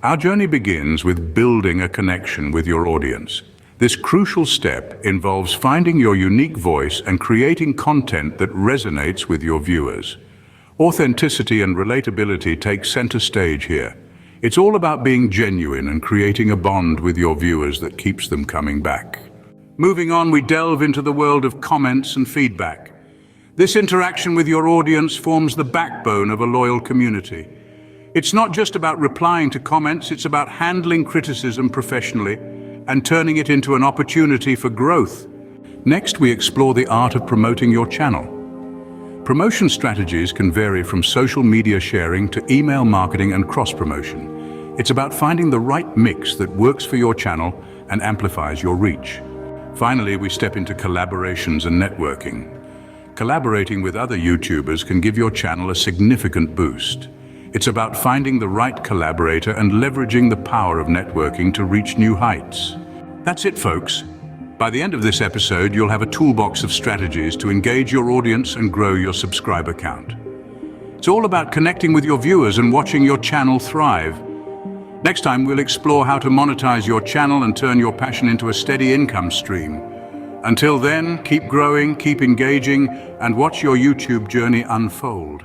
Our journey begins with building a connection with your audience. This crucial step involves finding your unique voice and creating content that resonates with your viewers. Authenticity and relatability take center stage here. It's all about being genuine and creating a bond with your viewers that keeps them coming back. Moving on, we delve into the world of comments and feedback. This interaction with your audience forms the backbone of a loyal community. It's not just about replying to comments, it's about handling criticism professionally and turning it into an opportunity for growth. Next, we explore the art of promoting your channel. Promotion strategies can vary from social media sharing to email marketing and cross-promotion. It's about finding the right mix that works for your channel and amplifies your reach. Finally, we step into collaborations and networking. Collaborating with other YouTubers can give your channel a significant boost. It's about finding the right collaborator and leveraging the power of networking to reach new heights. That's it, folks. By the end of this episode, you'll have a toolbox of strategies to engage your audience and grow your subscriber count. It's all about connecting with your viewers and watching your channel thrive. Next time, we'll explore how to monetize your channel and turn your passion into a steady income stream. Until then, keep growing, keep engaging, and watch your YouTube journey unfold.